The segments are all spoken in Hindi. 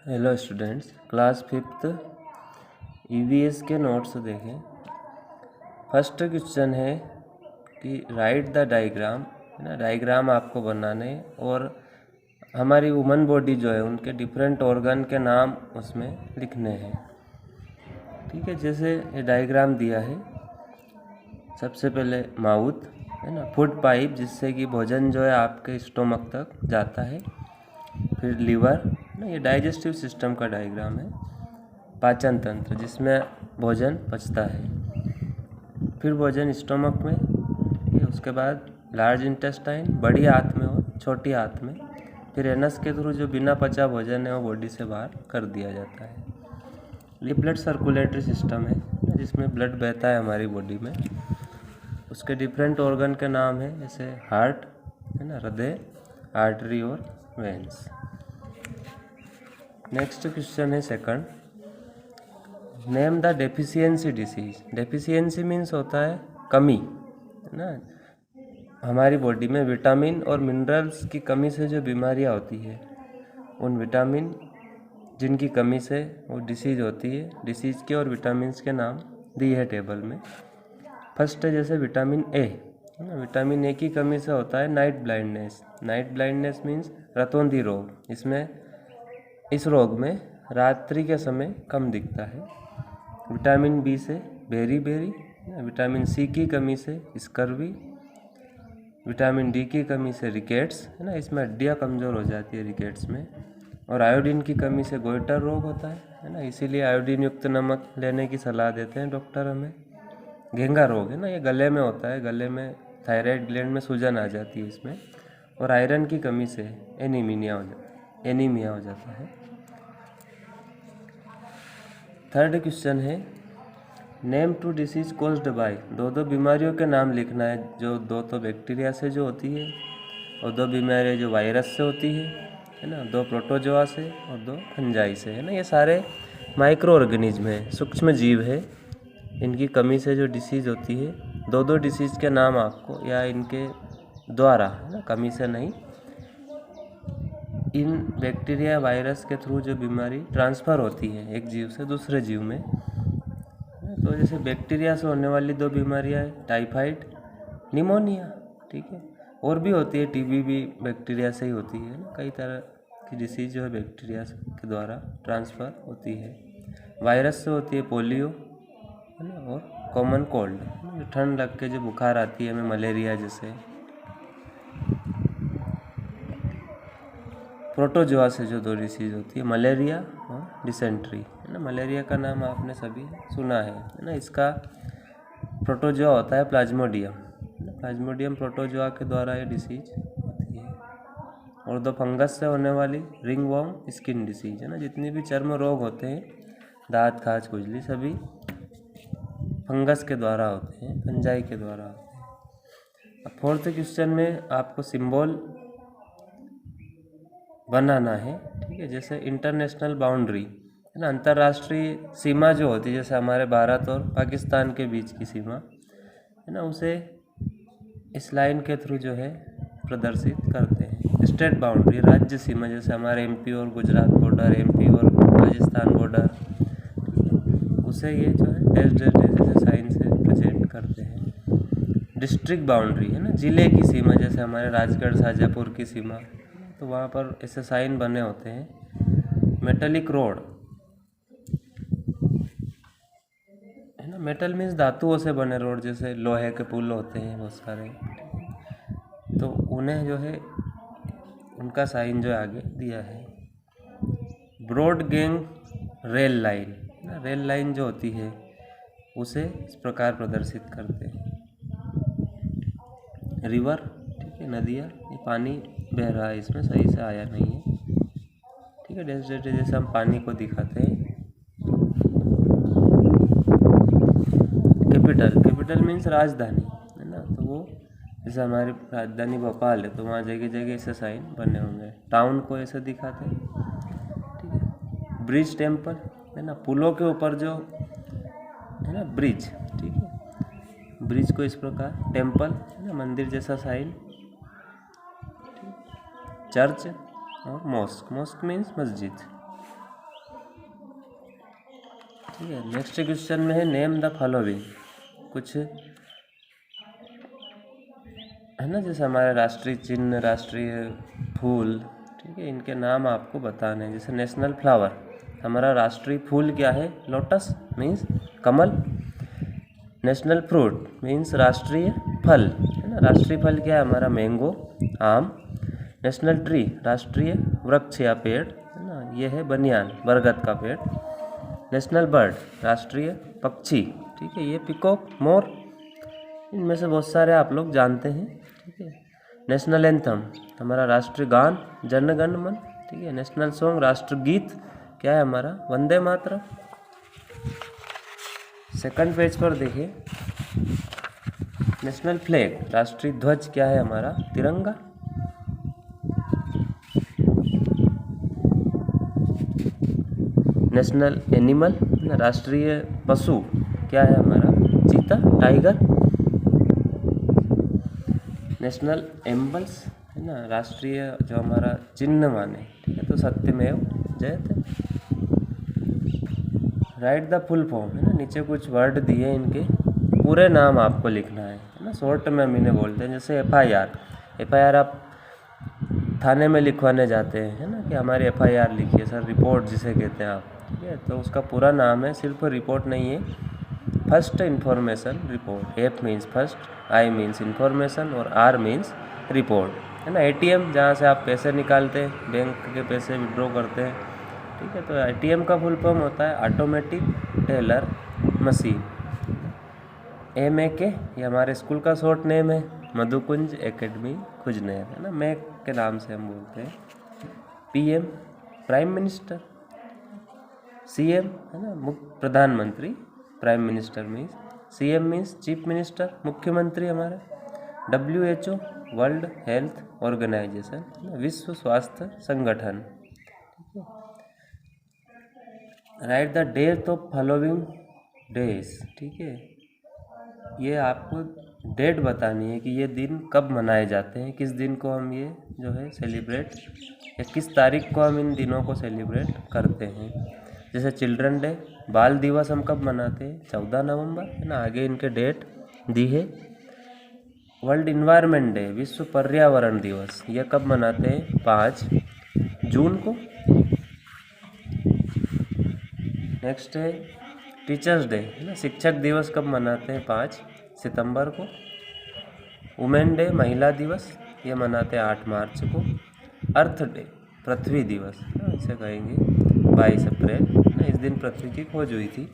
Hello students, class fifth EVS के नोट्स देखें। फर्स्ट क्वेश्चन है कि राइट द डायग्राम, है ना। डायग्राम आपको बनाने और हमारी वुमन बॉडी जो है उनके डिफरेंट ऑर्गन के नाम उसमें लिखने हैं। ठीक है, जैसे ये डायग्राम दिया है। सबसे पहले माउथ, है ना, फूड पाइप जिससे कि भोजन जो है आपके स्टोमक तक जाता है। फिर लीवर ना, ये डाइजेस्टिव सिस्टम का डायग्राम है। पाचन तंत्र जिसमें भोजन पचता है। फिर भोजन स्टोमक में, ये उसके बाद लार्ज इंटेस्टाइन, बड़ी आंत में और छोटी आंत में। फिर एनस के थ्रू जो बिना पचा भोजन है वो बॉडी से बाहर कर दिया जाता है। ये ब्लड सर्कुलेटरी सिस्टम है जिसमें ब्लड बहता है हमारी बॉडी में। उसके डिफरेंट ऑर्गन के नाम है, जैसे हार्ट, है ना, हृदय, आर्टरी और वेंस। नेक्स्ट क्वेश्चन है second, name the deficiency disease. Deficiency means होता है कमी, है ना। हमारी बॉडी में विटामिन और मिनरल्स की कमी से जो बीमारियां होती है, उन विटामिन जिनकी कमी से वो डिसीज होती है, डिसीज के और विटामिन के नाम दिए है टेबल में। फर्स्ट है जैसे विटामिन ए, है ना। विटामिन ए की कमी से होता है night blindness. Night blindness means रतौंधी रोग। इस रोग में रात्रि के समय कम दिखता है। विटामिन बी से बेरी, विटामिन सी की कमी से स्कर्वी, विटामिन डी की कमी से रिकेट्स, है ना, इसमें हड्डियाँ कमज़ोर हो जाती है रिकेट्स में। और आयोडीन की कमी से गोइटर रोग होता है ना। इसीलिए आयोडीन युक्त नमक लेने की सलाह देते हैं डॉक्टर हमें। घेंगा रोग, है ना, ये गले में होता है। गले में थायराइड ग्लैंड में सूजन आ जाती है इसमें। और आयरन की कमी से एनीमिया हो जाता है। थर्ड क्वेश्चन है, name two disease caused by. दो बीमारियों के नाम लिखना है, जो दो तो बैक्टीरिया से जो होती है और दो बीमारियाँ जो वायरस से होती है ना। दो प्रोटोजोआ से और दो फंजाई से, है ना। ये सारे माइक्रो ऑर्गेनिज्म है, सूक्ष्म जीव है। इनकी कमी से जो डिसीज़ होती है, दो डिसीज़ के नाम आपको, या इनके द्वारा, है ना, कमी से नहीं, इन बैक्टीरिया वायरस के थ्रू जो बीमारी ट्रांसफ़र होती है एक जीव से दूसरे जीव में। तो जैसे बैक्टीरिया से होने वाली दो बीमारियां है, टाइफाइड, निमोनिया। ठीक है, और भी होती है, टीबी भी बैक्टीरिया से ही होती है ना। कई तरह की डिसीज़ जो है बैक्टीरिया के द्वारा ट्रांसफ़र होती है। वायरस से होती है पोलियो, है ना, और कॉमन कोल्ड, ठंड लग के जो बुखार आती है हमें, मलेरिया जैसे। प्रोटोजोआ से जो दो डिसीज़ होती है, मलेरिया और डिसेंट्री, है ना। मलेरिया का नाम आपने सभी सुना है ना। इसका प्रोटोजोआ होता है प्लाज्मोडियम। प्लाज्मोडियम प्रोटोजोआ के द्वारा ये डिसीज होती है। और दो फंगस से होने वाली रिंगवॉर्म स्किन डिसीज, है ना। जितनी भी चर्म रोग होते हैं, दांत, खाज, खुजली, सभी फंगस के द्वारा होते हैं, फंजाई के द्वारा होते हैं। अब फोर्थ क्वेश्चन में आपको सिंबल बनाना है। ठीक है, जैसे इंटरनेशनल बाउंड्री, है ना, अंतर्राष्ट्रीय सीमा जो होती है, जैसे हमारे भारत और पाकिस्तान के बीच की सीमा, है ना, उसे इस लाइन के थ्रू जो है प्रदर्शित करते हैं। स्टेट बाउंड्री, राज्य सीमा, जैसे हमारे एमपी और गुजरात बॉर्डर, एमपी और राजस्थान बॉर्डर, उसे ये जो है डैश जैसे साइन से प्रेजेंट करते हैं। डिस्ट्रिक्ट बाउंड्री, है ना, ज़िले की सीमा, जैसे हमारे राजगढ़, शाजापुर की सीमा, तो वहाँ पर ऐसे साइन बने होते हैं। मेटलिक रोड, है ना, मेटल मीन्स धातुओं से बने रोड, जैसे लोहे के पुल होते हैं बहुत सारे, तो उन्हें जो है उनका साइन जो आगे दिया है। Broad gauge rail line, rail line जो होती है उसे इस प्रकार प्रदर्शित करते हैं। रिवर, ठीक है, नदियाँ, ये पानी बह रहा है, इसमें सही से आया नहीं है। ठीक है, जैसे हम पानी को दिखाते हैं। कैपिटल मीन्स राजधानी, है ना। तो वो जैसे हमारी राजधानी भोपाल है, तो वहाँ जगह जगह ऐसे साइन बने होंगे। टाउन को ऐसे दिखाते हैं। ठीक है, ब्रिज टेम्पल, है ना, पुलों के ऊपर जो, है ना, ब्रिज। ठीक है, ब्रिज को इस प्रकार, टेम्पल, है ना, मंदिर जैसा साइन। चर्च और मॉस्क मीन्स मस्जिद। ठीक है। नेक्स्ट क्वेश्चन में है नेम द फॉलोइंग, कुछ है ना, जैसे हमारे राष्ट्रीय चिन्ह, राष्ट्रीय फूल, ठीक है, इनके नाम आपको बताने हैं। जैसे नेशनल फ्लावर, हमारा राष्ट्रीय फूल क्या है? लोटस मीन्स कमल। नेशनल फ्रूट मीन्स राष्ट्रीय फल, है ना, राष्ट्रीय फल क्या है हमारा? मैंगो, आम। नेशनल ट्री, राष्ट्रीय वृक्ष या पेड़, है ना, ये है बनियान, बरगद का पेड़। नेशनल बर्ड, राष्ट्रीय पक्षी, ठीक है, ये पिकॉक, मोर। इनमें से बहुत सारे आप लोग जानते हैं, ठीक है। नेशनल एंथम, हमारा राष्ट्रीय गान, जन गण मन, ठीक है। नेशनल सॉन्ग, राष्ट्रगीत क्या है हमारा? वंदे मातरम। सेकंड पेज पर देखिए, नेशनल फ्लैग, राष्ट्रीय ध्वज क्या है हमारा? तिरंगा। नेशनल एनिमल, राष्ट्रीय पशु क्या है हमारा? चीता, टाइगर। नेशनल एम्बल्स, है ना, राष्ट्रीय जो हमारा चिन्ह माने, ठीक है, तो सत्यमेव जयते। राइट द फुल फॉर्म, है ना, नीचे कुछ वर्ड दिए, इनके पूरे नाम आपको लिखना है ना, शॉर्ट में हम इन्हें बोलते हैं। जैसे एफआईआर आप थाने में लिखवाने जाते हैं, है ना, कि हमारी एफआईआर लिखिए सर, रिपोर्ट जिसे कहते हैं आप, ठीक है, तो उसका पूरा नाम है, सिर्फ रिपोर्ट नहीं है, first information report. F means first, I means information और आर मीन्स रिपोर्ट, है ना। एटीएम, जहाँ से आप पैसे निकालते हैं, बैंक के पैसे विड्रॉ करते हैं, ठीक है, तो एटीएम का फुल फॉर्म होता है ऑटोमेटिक टेलर मशीन। MAK, ये हमारे स्कूल का शॉर्ट नेम है, मधुकुंज एकेडमी खुजनेर, है ना, मैक के नाम से हम बोलते हैं। PM, prime minister. CM, है ना, मुख्य प्रधानमंत्री, prime minister means. CM means chief minister, मुख्यमंत्री हमारा। WHO, वर्ल्ड हेल्थ ऑर्गेनाइजेशन, विश्व स्वास्थ्य संगठन। Write the date of following days, ठीक है, ये आपको डेट बतानी है कि ये दिन कब मनाए जाते हैं, किस दिन को हम ये जो है सेलिब्रेट, या किस तारीख को हम इन दिनों को सेलिब्रेट करते हैं। जैसे चिल्ड्रन डे, बाल दिवस हम कब मनाते हैं? 14 नवंबर, है ना, आगे इनके डेट दी है। वर्ल्ड इन्वायरमेंट डे, विश्व पर्यावरण दिवस, ये कब मनाते हैं? 5 जून को। नेक्स्ट है टीचर्स डे, है ना, शिक्षक दिवस कब मनाते हैं? 5 सितंबर को। वुमेन डे, महिला दिवस, ये मनाते हैं 8 मार्च को। अर्थ डे, पृथ्वी दिवस, इसे कहेंगे 22 अप्रैल, इस दिन पृथ्वी की खोज हुई थी।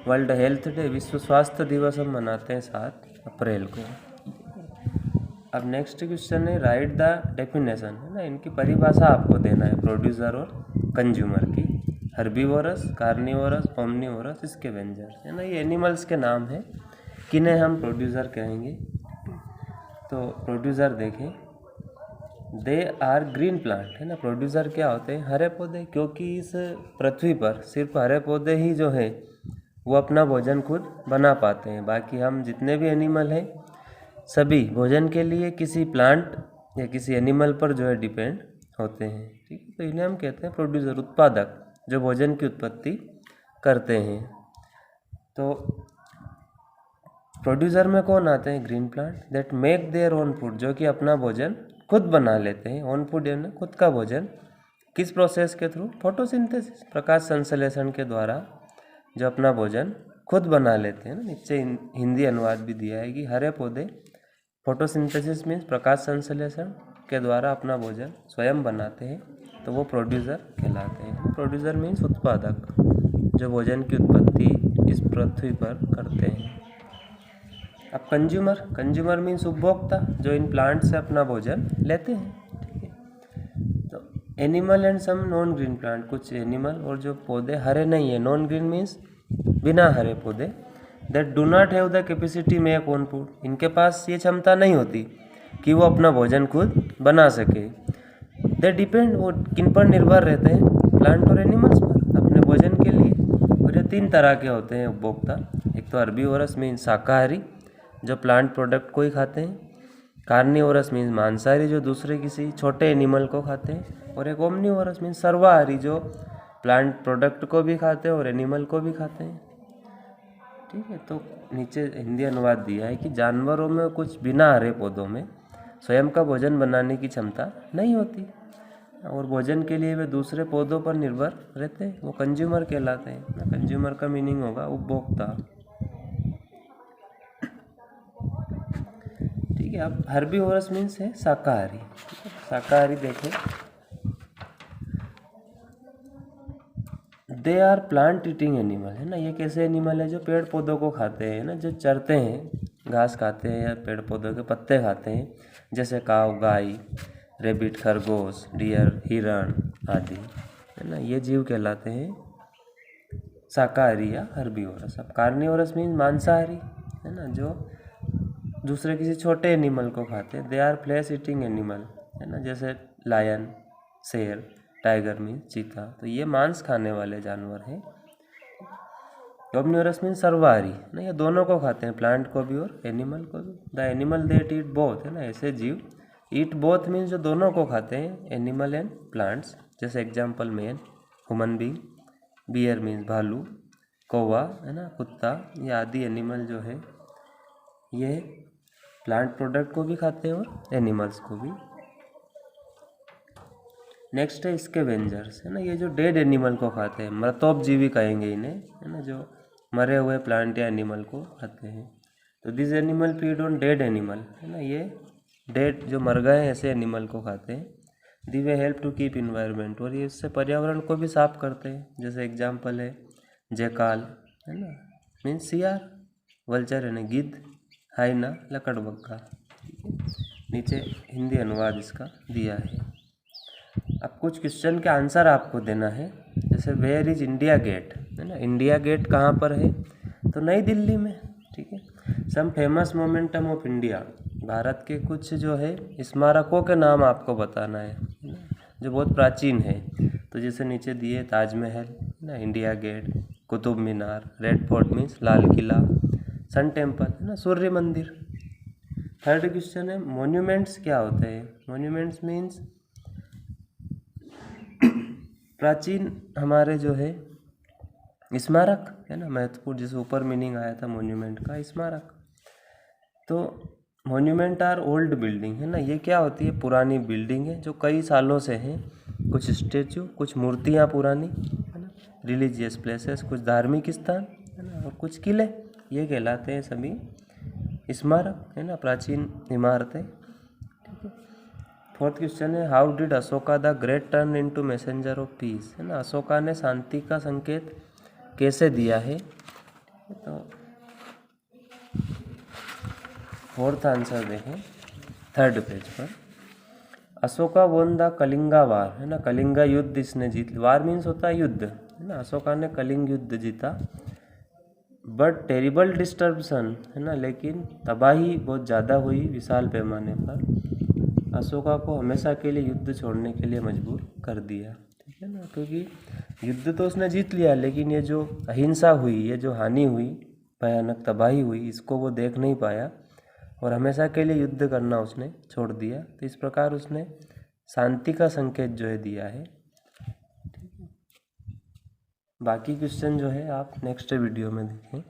वर्ल्ड हेल्थ डे, विश्व स्वास्थ्य दिवस हम मनाते हैं 7 अप्रैल को। अब नेक्स्ट क्वेश्चन है राइट द डेफिनेशन, है ना, इनकी परिभाषा आपको देना है, प्रोड्यूसर और कंज्यूमर की। हर्बीवोरस, कार्निवोरस, ओमनीवोरस, इसके व्यंजन, है ना, ये एनिमल्स के नाम हैं, किन्हें हम प्रोड्यूसर कहेंगे। तो प्रोड्यूसर देखें, दे आर ग्रीन प्लांट, है ना, प्रोड्यूसर क्या होते हैं? हरे पौधे, क्योंकि इस पृथ्वी पर सिर्फ हरे पौधे ही जो है वो अपना भोजन खुद बना पाते हैं। बाकी हम जितने भी एनिमल हैं सभी भोजन के लिए किसी प्लांट या किसी एनिमल पर जो है डिपेंड होते हैं, ठीक है, तो इन्हें हम कहते हैं प्रोड्यूसर, उत्पादक, जो भोजन की उत्पत्ति करते हैं। तो प्रोड्यूसर में कौन आते हैं? Green plant, that make their own food, जो कि अपना भोजन खुद बना लेते हैं। ओन फूड यानी खुद का भोजन, किस प्रोसेस के थ्रू? फोटोसिंथेसिस, प्रकाश संश्लेषण के द्वारा जो अपना भोजन खुद बना लेते हैं ना। नीचे हिंदी अनुवाद भी दिया है कि हरे पौधे फोटोसिंथेसिस मीन्स प्रकाश संश्लेषण के द्वारा अपना भोजन स्वयं बनाते हैं, तो वो प्रोड्यूसर कहलाते हैं। प्रोड्यूसर मीन्स उत्पादक, जो भोजन की उत्पत्ति इस पृथ्वी पर करते हैं। अब कंज्यूमर मीन्स उपभोक्ता, जो इन प्लांट से अपना भोजन लेते हैं, ठीक है। तो animal and some non green plant, कुछ एनिमल और जो पौधे हरे नहीं है, नॉन ग्रीन मीन्स बिना हरे पौधे, that do not have the capacity make own food, इनके पास ये क्षमता नहीं होती कि वो अपना भोजन खुद बना सके। दे डिपेंड, वो किन पर निर्भर रहते हैं? प्लांट और एनिमल्स पर, अपने भोजन के लिए। और ये 3 तरह के होते हैं उपभोक्ता, एक तो हर्बीवोरस मीन्स शाकाहारी, जो प्लांट प्रोडक्ट को ही खाते हैं। कार्निवोरस मीन्स मांसाहारी, जो दूसरे किसी छोटे एनिमल को खाते हैं। और एक ओमनीवोरस मीन्स सर्वाहारी, जो प्लांट प्रोडक्ट को भी खाते हैं और एनिमल को भी खाते हैं। ठीक है, तो नीचे हिंदी अनुवाद दिया है कि जानवरों में कुछ बिना हरे पौधों में स्वयं का भोजन बनाने की क्षमता नहीं होती और भोजन के लिए वे दूसरे पौधों पर निर्भर रहते हैं, वो कंज्यूमर कहलाते हैं। कंज्यूमर का मीनिंग होगा उपभोक्ता। ठीक है, अब हर्बीवोरस मीन्स है शाकाहारी। शाकाहारी देखें, they are plant eating animal, है ना। ये कैसे एनिमल है? जो पेड़ पौधों को खाते हैं ना, जो चरते हैं, घास खाते हैं या पेड़ पौधों के पत्ते खाते हैं, जैसे काव गाय, रेबिट खरगोश, डियर हिरण आदि, है ना। ये जीव कहलाते हैं शाकाहारी या हर्बीवोरस। अब कार्निवोरस मीन्स मांसाहारी, है ना, जो दूसरे किसी छोटे एनिमल को खाते हैं। They are flesh eating animal, है ना, जैसे लायन, शेर, टाइगर मीन्स चीता, तो ये मांस खाने वाले जानवर हैं। ओमनिवोरस मीन्स सर्वाहारी, ना, ये दोनों को खाते हैं, प्लांट को भी और एनिमल को भी। The animal that eat both, है ना, ऐसे जीव ईट बोथ मीन्स जो दोनों को खाते हैं, एनिमल एंड प्लांट्स। जैसे example man, human being, bear means भालू, कौवा, है ना, कुत्ता, ये आदि एनिमल जो है ये प्लांट प्रोडक्ट को भी खाते हैं और एनिमल्स को भी। नेक्स्ट है स्कैवेंजर्स, है ना, ये जो डेड एनिमल को खाते हैं, मृतोपजीवी कहेंगे इन्हें, है ना, जो मरे हुए प्लांट या एनिमल को खाते हैं। तो this animal feed on dead animal, है ना, ये डेड जो मर गए ऐसे एनिमल को खाते हैं। दी वे हेल्प टू कीप इन्वायरमेंट, और ये इससे पर्यावरण को भी साफ करते हैं। जैसे एग्जाम्पल है जैकाल, है ना, मीन्स सियार, वल्चर यानी गिद्ध, हाइना लकड़बग्घा। नीचे हिंदी अनुवाद इसका दिया है। अब कुछ क्वेश्चन के आंसर आपको देना है। जैसे वेयर इज इंडिया गेट, है ना, इंडिया गेट कहाँ पर है? तो नई दिल्ली में। ठीक है, some famous momentum of India, Bharat के कुछ जो है स्मारकों के नाम आपको बताना है जो बहुत प्राचीन है। तो जैसे नीचे दिए ताजमहल, ना, India gate, Qutub Minar, red fort means Lal Qila, sun temple, है ना, सूर्य मंदिर। थर्ड क्वेश्चन है मोन्यूमेंट्स क्या होते हैं? मोन्यूमेंट्स मीन्स प्राचीन हमारे जो है स्मारक, है ना, महत्वपूर्ण, जैसे ऊपर मीनिंग आया था मोन्यूमेंट का, स्मारक। तो मोन्यूमेंट आर ओल्ड बिल्डिंग, है ना, ये क्या होती है? पुरानी बिल्डिंग है जो कई सालों से हैं। कुछ स्टेचू, कुछ मूर्तियाँ पुरानी, है ना, रिलीजियस प्लेसेस, कुछ धार्मिक स्थान, है ना, और कुछ किले, ये कहलाते हैं सभी स्मारक, है ना, प्राचीन इमारतें। फोर्थ क्वेश्चन है how did Ashoka the great turn into messenger of peace, है ना, अशोका ने शांति का संकेत कैसे दिया है? तो फोर्थ आंसर देखें थर्ड पेज पर। अशोका वोन द कलिंगा वार, है ना, कलिंगा युद्ध इसने जीत, वार मीन्स होता है युद्ध, है ना, अशोका ने कलिंग युद्ध जीता। बट टेरिबल डिस्टर्बशन, है ना, लेकिन तबाही बहुत ज़्यादा हुई विशाल पैमाने पर, अशोका को हमेशा के लिए युद्ध छोड़ने के लिए मजबूर कर दिया। ठीक है ना, क्योंकि युद्ध तो उसने जीत लिया, लेकिन ये जो अहिंसा हुई, ये जो हानि हुई, भयानक तबाही हुई, इसको वो देख नहीं पाया और हमेशा के लिए युद्ध करना उसने छोड़ दिया। तो इस प्रकार उसने शांति का संकेत जो है दिया है। बाकी क्वेश्चन जो है आप नेक्स्ट वीडियो में देखें।